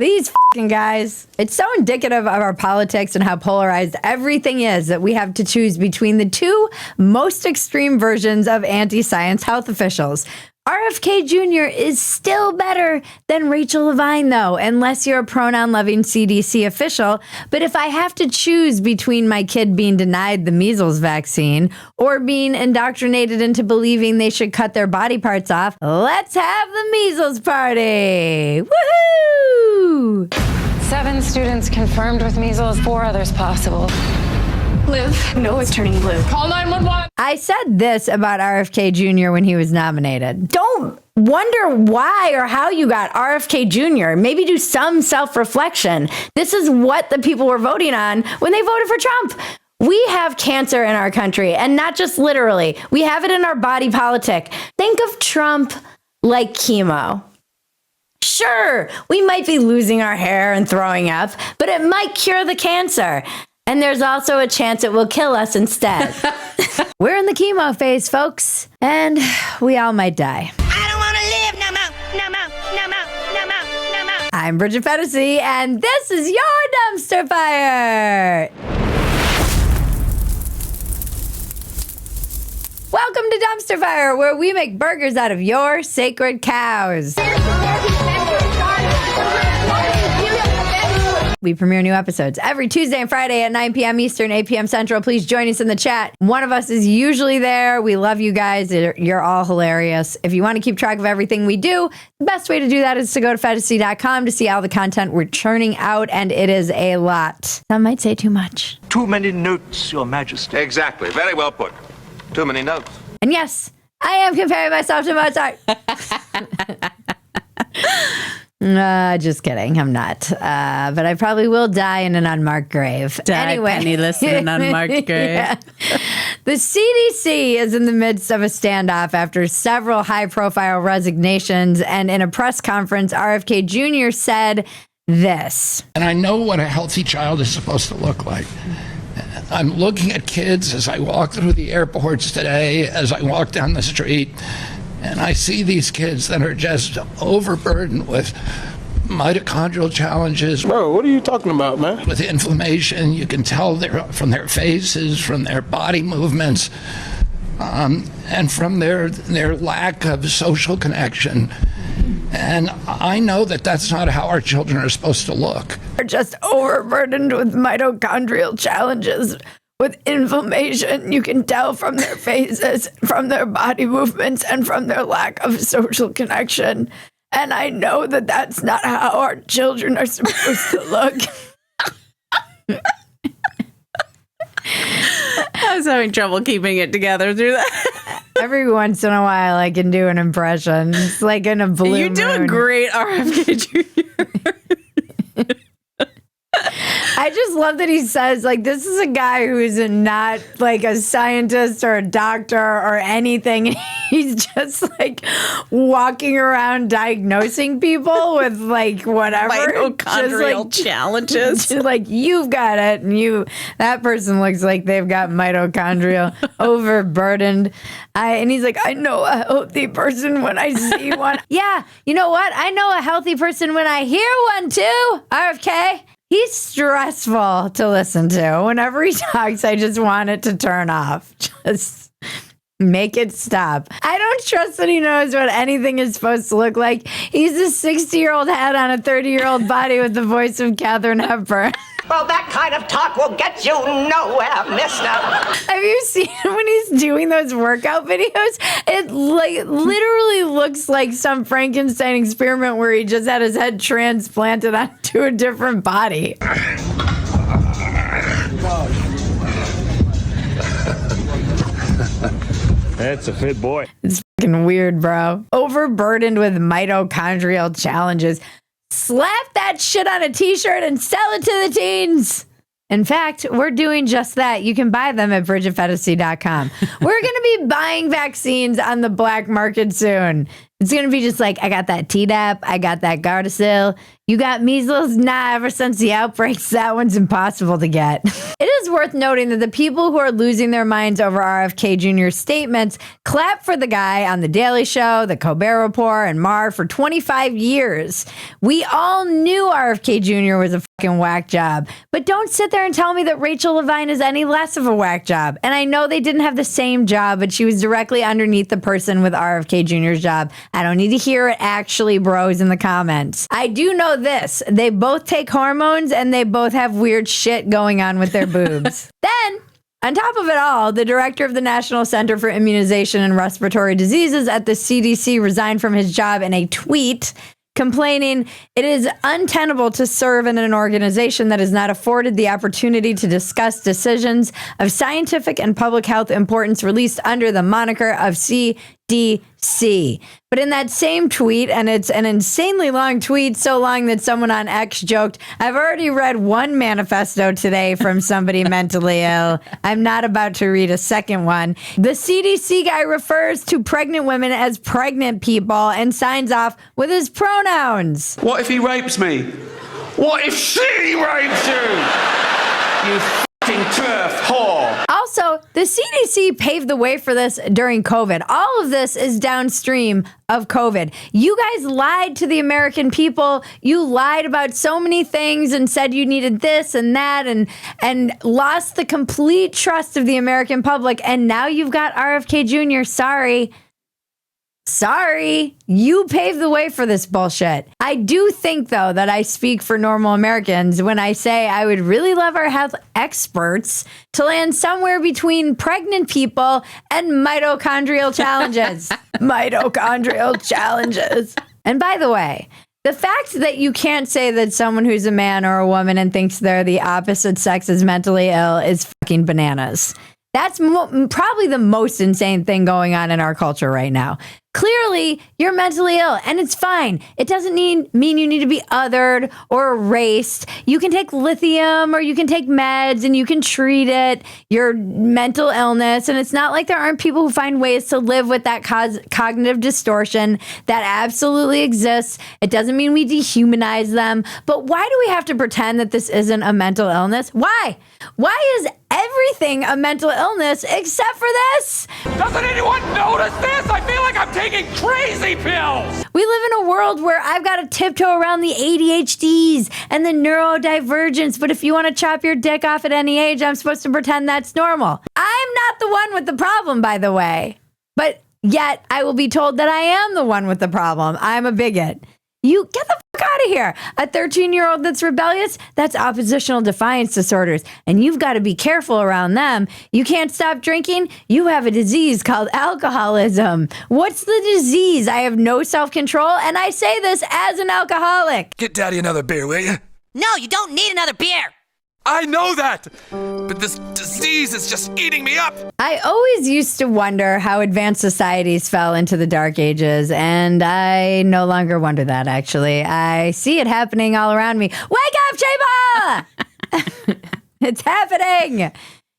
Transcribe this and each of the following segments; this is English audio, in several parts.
These fucking guys. It's so indicative of our politics and how polarized everything is that we have to choose between the two most extreme versions of anti-science health officials. RFK Jr. is still better than Rachel Levine, though, unless you're a pronoun-loving CDC official. But if I have to choose between my kid being denied the measles vaccine or being indoctrinated into believing they should cut their body parts off, let's have the measles party! Woohoo! 7 students confirmed with measles, 4 others possible. Liv, no, it's turning blue. Call 911. I said this about RFK Jr. when he was nominated. Don't wonder why or how you got RFK Jr. Maybe do some self-reflection. This is what the people were voting on when they voted for Trump. We have cancer in our country, and not just literally. We have it in our body politic. Think of Trump like chemo. Sure, we might be losing our hair and throwing up, but it might cure the cancer. And there's also a chance it will kill us instead. We're in the chemo phase, folks, and we all might die. I don't want to live no more, no more, no more, no more, no more. I'm Bridget Phetasy, and this is your Dumpster Fire. Welcome to Dumpster Fire, where we make burgers out of your sacred cows. We premiere new episodes every Tuesday and Friday at 9 p.m. Eastern, 8 p.m. Central. Please join us in the chat. One of us is usually there. We love you guys. You're all hilarious. If you want to keep track of everything we do, the best way to do that is to go to Phetasy.com to see all the content we're churning out, and it is a lot. Some might say too much. Too many notes, Your Majesty. Exactly. Very well put. Too many notes. And yes, I am comparing myself to Mozart. Just kidding. I'm not. But I probably will die in an unmarked grave. Anyway. Penniless in an unmarked grave. Yeah. The CDC is in the midst of a standoff after several high-profile resignations. And in a press conference, RFK Jr. said this. And I know what a healthy child is supposed to look like. I'm looking at kids as I walk through the airports today, as I walk down the street, and I see these kids that are just overburdened with mitochondrial challenges. Bro, what are you talking about, man? With inflammation, you can tell from their faces, from their body movements, and from their lack of social connection. And I know that that's not how our children are supposed to look. They're just overburdened with mitochondrial challenges. With inflammation, you can tell from their faces, from their body movements, and from their lack of social connection. And I know that that's not how our children are supposed to look. I was having trouble keeping it together through that. Every once in a while, I can do an impression. It's like in a blue You do moon. a great RFK Jr. I just love that he says, like, this is a guy who is not like a scientist or a doctor or anything. He's just like walking around diagnosing people with like whatever. Mitochondrial challenges. Just like, you've got it. And that person looks like they've got mitochondrial overburdened. And he's like, I know a healthy person when I see one. Yeah, you know what? I know a healthy person when I hear one too, RFK. He's stressful to listen to. Whenever he talks, I just want it to turn off. Just make it stop. I don't trust that he knows what anything is supposed to look like. He's a 60-year-old head on a 30-year-old body with the voice of Katharine Hepburn. Well, that kind of talk will get you nowhere, mister. Have you seen when he's doing those workout videos? It like literally looks like some Frankenstein experiment where he just had his head transplanted onto a different body. That's a fit boy. It's fucking weird, bro. Overburdened with mitochondrial challenges. Slap that shit on a t-shirt and sell it to the teens. In fact, we're doing just that. You can buy them at bridgetphetasy.com. We're going to be buying vaccines on the black market soon. It's going to be just like, I got that Tdap, I got that Gardasil. You got measles? Nah, ever since the outbreaks, that one's impossible to get. It is worth noting that the people who are losing their minds over RFK Jr.'s statements clap for the guy on The Daily Show, The Colbert Report, and Marr for 25 years. We all knew RFK Jr. was a fucking whack job, but don't sit there and tell me that Rachel Levine is any less of a whack job. And I know they didn't have the same job, but she was directly underneath the person with RFK Jr.'s job. I don't need to hear it actually, bros, in the comments. I do know this. They both take hormones and they both have weird shit going on with their boobs. Then, on top of it all, the director of the National Center for Immunization and Respiratory Diseases at the CDC resigned from his job in a tweet complaining it is untenable to serve in an organization that is not afforded the opportunity to discuss decisions of scientific and public health importance released under the moniker of CDC. But in that same tweet, and it's an insanely long tweet, so long that someone on X joked, I've already read one manifesto today from somebody mentally ill. I'm not about to read a second one. The CDC guy refers to pregnant women as pregnant people and signs off with his pronouns. What if he rapes me? What if she rapes you? You fucking turf whore. Also, the CDC paved the way for this during COVID. All of this is downstream of COVID. You guys lied to the American people. You lied about so many things and said you needed this and that and lost the complete trust of the American public. And now you've got RFK Jr. Sorry, you paved the way for this bullshit. I do think, though, that I speak for normal Americans when I say I would really love our health experts to land somewhere between pregnant people and mitochondrial challenges. Mitochondrial challenges. And by the way, the fact that you can't say that someone who's a man or a woman and thinks they're the opposite sex is mentally ill is fucking bananas. That's probably the most insane thing going on in our culture right now. Clearly, you're mentally ill, and it's fine. It doesn't mean you need to be othered or erased. You can take lithium or you can take meds and you can treat it, your mental illness. And it's not like there aren't people who find ways to live with that cognitive distortion that absolutely exists. It doesn't mean we dehumanize them. But why do we have to pretend that this isn't a mental illness? Why? Why is everything a mental illness except for this? Doesn't anyone notice this? I feel like I'm taking crazy pills. We live in a world where I've got to tiptoe around the ADHDs and the neurodivergence, but if you want to chop your dick off at any age, I'm supposed to pretend that's normal. I'm not the one with the problem, by the way, but yet I will be told that I am the one with the problem. I'm a bigot. You get the fuck out of here. A 13-year-old that's rebellious, that's oppositional defiance disorders. And you've got to be careful around them. You can't stop drinking. You have a disease called alcoholism. What's the disease? I have no self-control. And I say this as an alcoholic. Get daddy another beer, will you? No, you don't need another beer. I know that, but this disease is just eating me up. I always used to wonder how advanced societies fell into the dark ages, and I no longer wonder that, actually. I see it happening all around me. Wake up, Chiba! It's happening.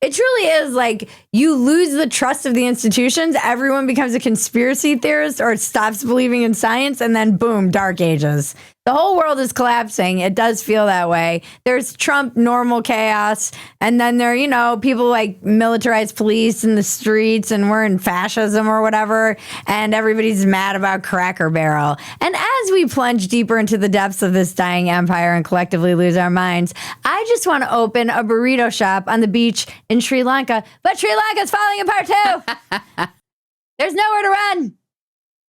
It truly is like you lose the trust of the institutions, everyone becomes a conspiracy theorist or stops believing in science, and then boom, dark ages. The whole world is collapsing. It does feel that way. There's Trump normal chaos, and then there, people like militarized police in the streets, and we're in fascism or whatever, and everybody's mad about Cracker Barrel. And as we plunge deeper into the depths of this dying empire and collectively lose our minds, I just want to open a burrito shop on the beach in Sri Lanka, but Sri Lanka's falling apart too. There's nowhere to run.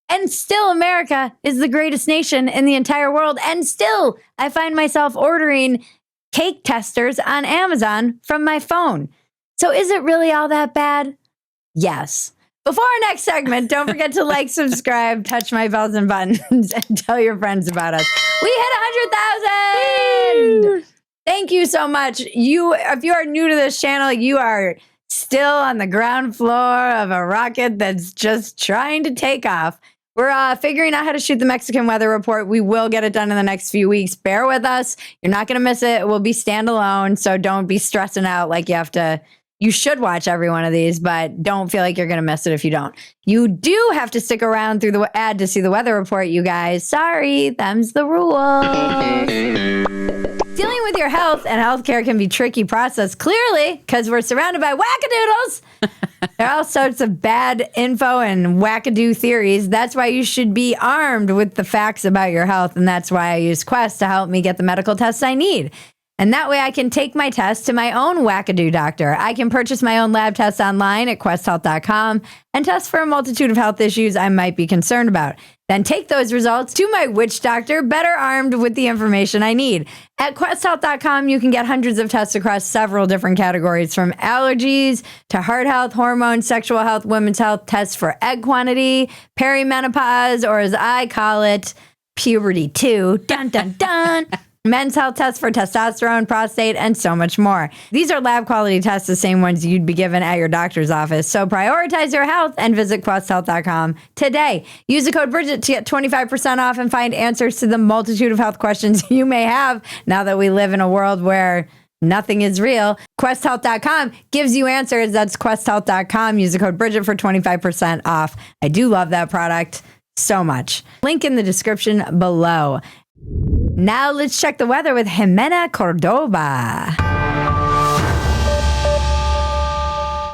And still, America is the greatest nation in the entire world. And still, I find myself ordering cake testers on Amazon from my phone. So is it really all that bad? Yes. Before our next segment, don't forget to like, subscribe, touch my bells and buttons, and tell your friends about us. We hit 100,000! Thank you so much. If you are new to this channel, you are still on the ground floor of a rocket that's just trying to take off. We're figuring out how to shoot the Mexican weather report. We will get it done in the next few weeks. Bear with us. You're not going to miss it. It will be standalone, so don't be stressing out like you have to, You should watch every one of these, but don't feel like you're going to miss it if you don't. You do have to stick around through the ad to see the weather report, you guys. Sorry, them's the rules. Dealing with your health and healthcare can be a tricky process, clearly, because we're surrounded by wackadoodles. There are all sorts of bad info and wackadoo theories. That's why you should be armed with the facts about your health, and that's why I use Quest to help me get the medical tests I need. And that way I can take my test to my own wackadoo doctor. I can purchase my own lab tests online at questhealth.com and test for a multitude of health issues I might be concerned about. Then take those results to my witch doctor, better armed with the information I need. At questhealth.com, you can get hundreds of tests across several different categories, from allergies to heart health, hormones, sexual health, women's health, tests for egg quantity, perimenopause, or as I call it, puberty 2. Dun, dun, dun. Men's health tests for testosterone, prostate, and so much more. These are lab quality tests, the same ones you'd be given at your doctor's office. So prioritize your health and visit questhealth.com today. Use the code Bridget to get 25% off and find answers to the multitude of health questions you may have now that we live in a world where nothing is real. Questhealth.com gives you answers. That's questhealth.com. Use the code Bridget for 25% off. I do love that product so much. Link in the description below. Now let's check the weather with Jimena Córdoba.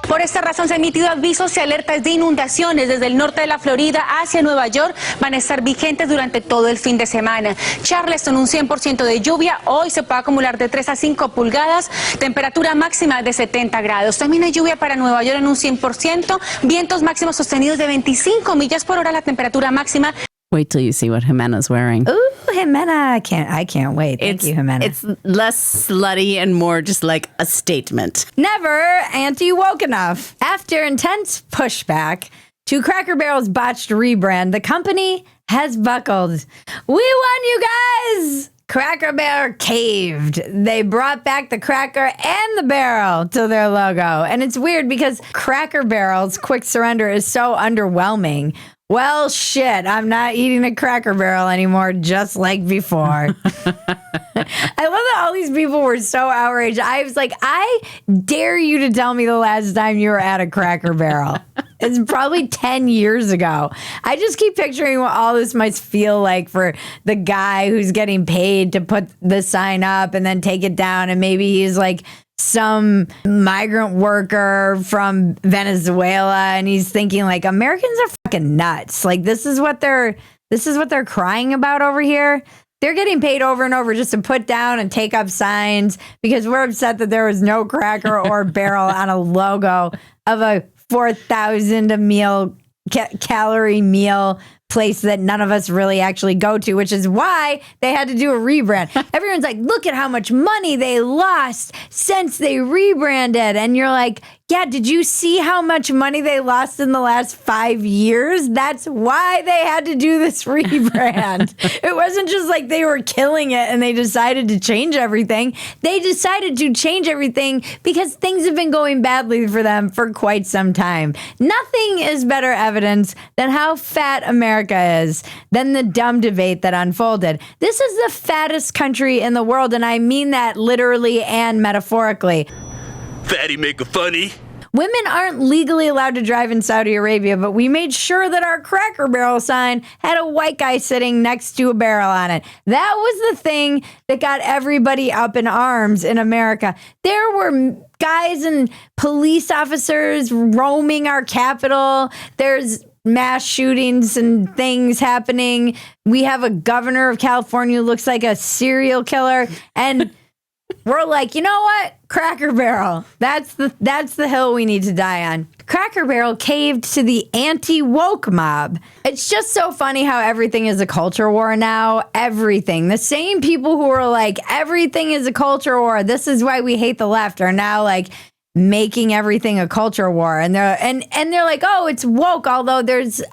Por esta razón se han emitido avisos y alertas de inundaciones desde el norte de la Florida hacia Nueva York. Van a estar vigentes durante todo el fin de semana. Charleston, un 100% de lluvia. Hoy se puede acumular de 3 a 5 pulgadas. Temperatura máxima de 70 grados. También hay lluvia para Nueva York en un 100%. Vientos máximos sostenidos de 25 millas por hora. La temperatura máxima. Wait till you see what Jimena's wearing. Ooh, Jimena. I can't wait. Thank you, Jimena. It's less slutty and more just like a statement. Never anti-woke enough. After intense pushback to Cracker Barrel's botched rebrand, the company has buckled. We won, you guys! Cracker Barrel caved. They brought back the cracker and the barrel to their logo. And it's weird because Cracker Barrel's quick surrender is so underwhelming. Well, shit, I'm not eating a Cracker Barrel anymore, just like before. I love that all these people were so outraged. I was like, I dare you to tell me the last time you were at a Cracker Barrel. It's probably 10 years ago. I just keep picturing what all this must feel like for the guy who's getting paid to put the sign up and then take it down. And maybe he's like some migrant worker from Venezuela, and he's thinking like, Americans are fucking nuts. Like this is what they're crying about over here. They're getting paid over and over just to put down and take up signs because we're upset that there was no cracker or barrel on a logo of a 4,000 a meal calorie meal place that none of us really actually go to, which is why they had to do a rebrand. Everyone's like, look at how much money they lost since they rebranded. And you're like, yeah, did you see how much money they lost in the last 5 years? That's why they had to do this rebrand. It wasn't just like they were killing it and they decided to change everything. They decided to change everything because things have been going badly for them for quite some time. Nothing is better evidence than how fat America is than the dumb debate that unfolded. This is the fattest country in the world, and I mean that literally and metaphorically. Fatty make a funny. Women aren't legally allowed to drive in Saudi Arabia, but we made sure that our Cracker Barrel sign had a white guy sitting next to a barrel on it. That was the thing that got everybody up in arms in America. There were guys and police officers roaming our capital. There's mass shootings and things happening. We have a governor of California who looks like a serial killer, and we're like, you know what? Cracker Barrel. That's the hill we need to die on. Cracker Barrel caved to the anti-woke mob. It's just so funny how everything is a culture war now. Everything. The same people who are like, everything is a culture war, this is why we hate the left, are now like making everything a culture war. And they're like, oh, it's woke. Although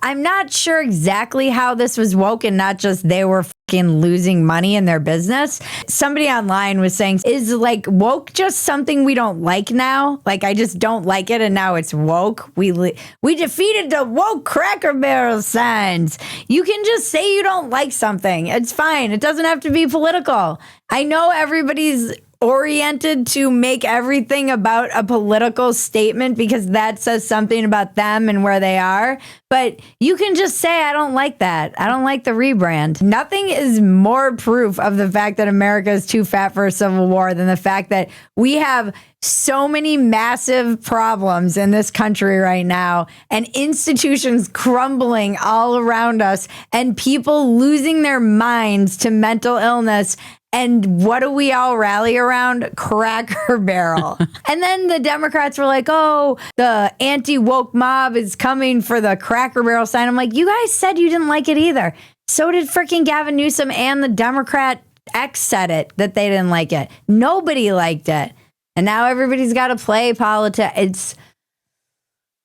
I'm not sure exactly how this was woke and not just they were fucking losing money in their business. Somebody online was saying, is like woke just something we don't like now? Like, I just don't like it and now it's woke. We defeated the woke Cracker Barrel signs. You can just say you don't like something. It's fine. It doesn't have to be political. I know everybody's oriented to make everything about a political statement because that says something about them and where they are. But you can just say, I don't like that. I don't like the rebrand. Nothing is more proof of the fact that America is too fat for a civil war than the fact that we have so many massive problems in this country right now and institutions crumbling all around us and people losing their minds to mental illness. And what do we all rally around? Cracker Barrel. And then the Democrats were like, oh, the anti-woke mob is coming for the Cracker Barrel sign. I'm like, you guys said you didn't like it either. So did freaking Gavin Newsom, and the Democrat X said it, that they didn't like it. Nobody liked it. And now everybody's got to play politics.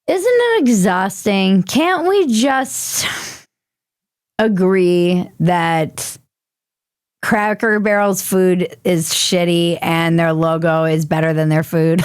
Isn't it exhausting? Can't we just agree that Cracker Barrel's food is shitty and their logo is better than their food?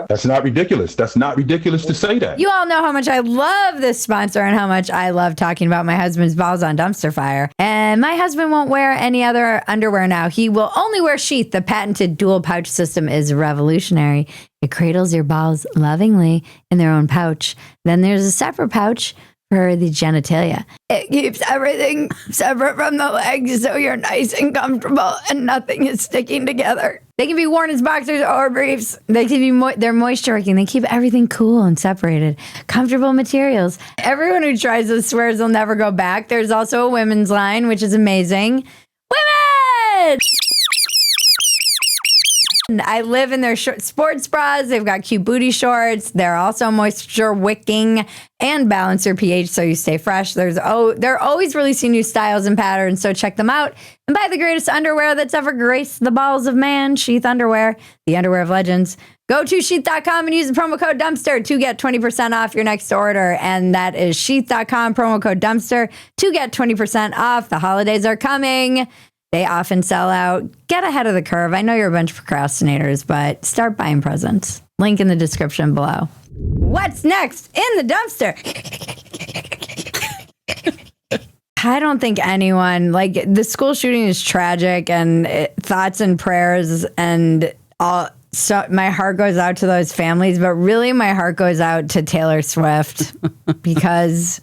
That's not ridiculous. That's not ridiculous to say that. You all know how much I love this sponsor and how much I love talking about my husband's balls on Dumpster Fire. And my husband won't wear any other underwear now. He will only wear Sheath. The patented dual pouch system is revolutionary. It cradles your balls lovingly in their own pouch. Then there's a separate pouch for the genitalia. It keeps everything separate from the legs so you're nice and comfortable and nothing is sticking together. They can be worn as boxers or briefs. They can be they're moisture wicking. They keep everything cool and separated. Comfortable materials. Everyone who tries this swears they'll never go back. There's also a women's line, which is amazing. Women! I live in their sports bras. They've got cute booty shorts. They're also moisture wicking and balance your pH so you stay fresh. They're always releasing new styles and patterns, so check them out. And buy the greatest underwear that's ever graced the balls of man, Sheath Underwear, the underwear of legends. Go to sheath.com and use the promo code Dumpster to get 20% off your next order. And that is sheath.com, promo code Dumpster to get 20% off. The holidays are coming. They often sell out. Get ahead of the curve. I know you're a bunch of procrastinators, but start buying presents. Link in the description below. What's next in the dumpster? I don't think anyone, like, the school shooting is tragic, and thoughts and prayers and all. So my heart goes out to those families, but really my heart goes out to Taylor Swift because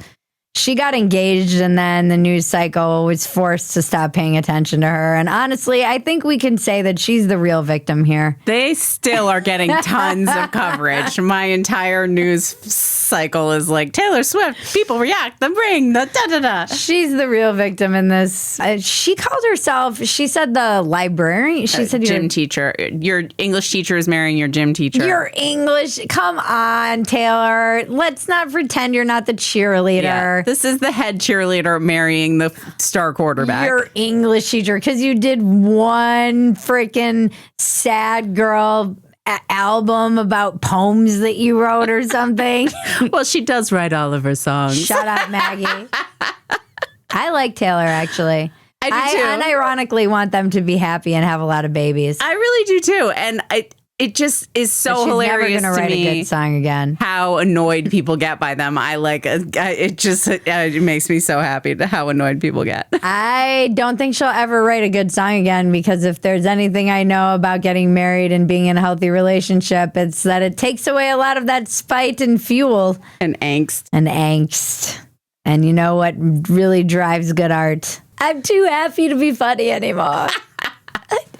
she got engaged and then the news cycle was forced to stop paying attention to her. And honestly, I think we can say that she's the real victim here. They still are getting tons of coverage. My entire news cycle is like, Taylor Swift, people react, the ring, the da-da-da. She's the real victim in this. She called herself, she said the librarian. She said gym teacher. Your English teacher is marrying your gym teacher. Your English. Come on, Taylor. Let's not pretend you're not the cheerleader. Yeah. This is the head cheerleader marrying the star quarterback. Your English teacher, because you did one freaking sad girl album about poems that you wrote or something. Well, she does write all of her songs. Shut up, Maggie. I like Taylor, actually. I do too. Unironically want them to be happy and have a lot of babies. I really do too. And it just is so hilarious never to write me a good song again. How annoyed people get by them. It makes me so happy to how annoyed people get. I don't think she'll ever write a good song again, because if there's anything I know about getting married and being in a healthy relationship, it's that it takes away a lot of that spite and fuel. And angst. And you know what really drives good art? I'm too happy to be funny anymore.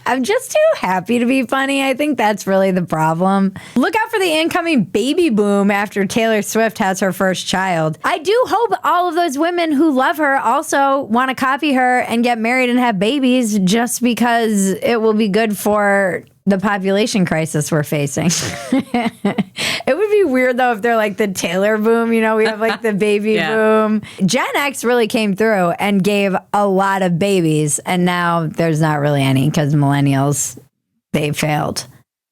I'm just too happy to be funny. I think that's really the problem. Look out for the incoming baby boom after Taylor Swift has her first child. I do hope all of those women who love her also want to copy her and get married and have babies, just because it will be good for the population crisis we're facing. It would be weird, though, if they're like the Taylor boom. You know, we have like the baby boom. Gen X really came through and gave a lot of babies, and now there's not really any because millennials, they failed.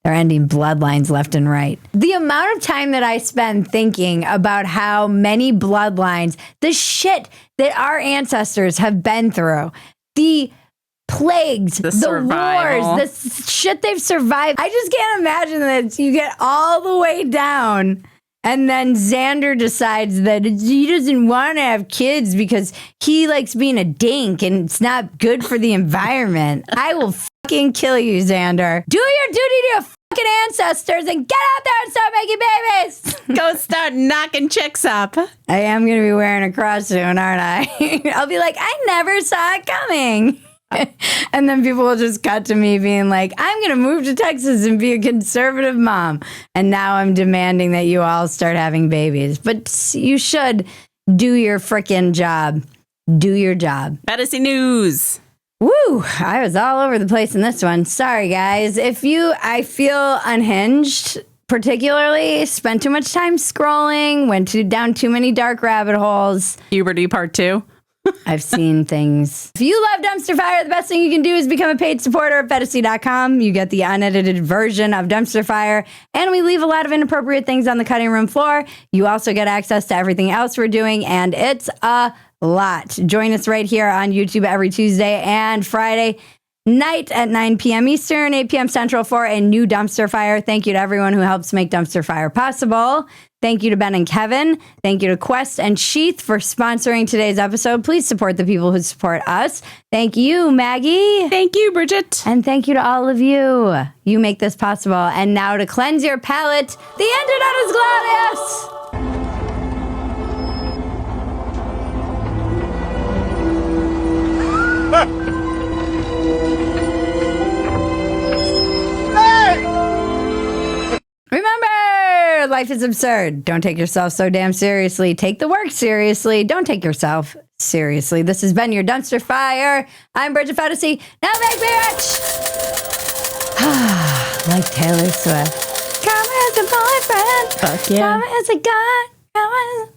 They're ending bloodlines left and right. The amount of time that I spend thinking about how many bloodlines, the shit that our ancestors have been through, the plagues, the wars, the shit they've survived. I just can't imagine that you get all the way down and then Xander decides that he doesn't want to have kids because he likes being a dink and it's not good for the environment. I will fucking kill you, Xander. Do your duty to your fucking ancestors and get out there and start making babies. Go start knocking chicks up. I am going to be wearing a cross soon, aren't I? I'll be like, I never saw it coming. And then people will just cut to me being like, I'm going to move to Texas and be a conservative mom. And now I'm demanding that you all start having babies. But you should do your freaking job. Do your job. Phetasy news. Woo! I was all over the place in this one. Sorry, guys. I feel unhinged, particularly spent too much time scrolling, went down too many dark rabbit holes. Puberty part 2. I've seen things. If you love Dumpster Fire, the best thing you can do is become a paid supporter at Phetasy.com. You get the unedited version of Dumpster Fire, and we leave a lot of inappropriate things on the cutting room floor. You also get access to everything else we're doing, and it's a lot. Join us right here on YouTube every Tuesday and Friday night at 9 p.m. Eastern, 8 p.m. Central for a new Dumpster Fire. Thank you to everyone who helps make Dumpster Fire possible. Thank you to Ben and Kevin. Thank you to Quest and Sheath for sponsoring today's episode. Please support the people who support us. Thank you, Maggie. Thank you, Bridget. And thank you to all of you. You make this possible. And now to cleanse your palate, the internet is glorious. Remember, life is absurd. Don't take yourself so damn seriously. Take the work seriously. Don't take yourself seriously. This has been your Dumpster Fire. I'm Bridget Phetasy. Now make me rich. Like Taylor Swift. Come as a boyfriend. Fuck yeah. Come as a guy. Come as...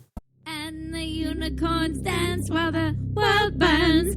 And the unicorns dance while the world burns.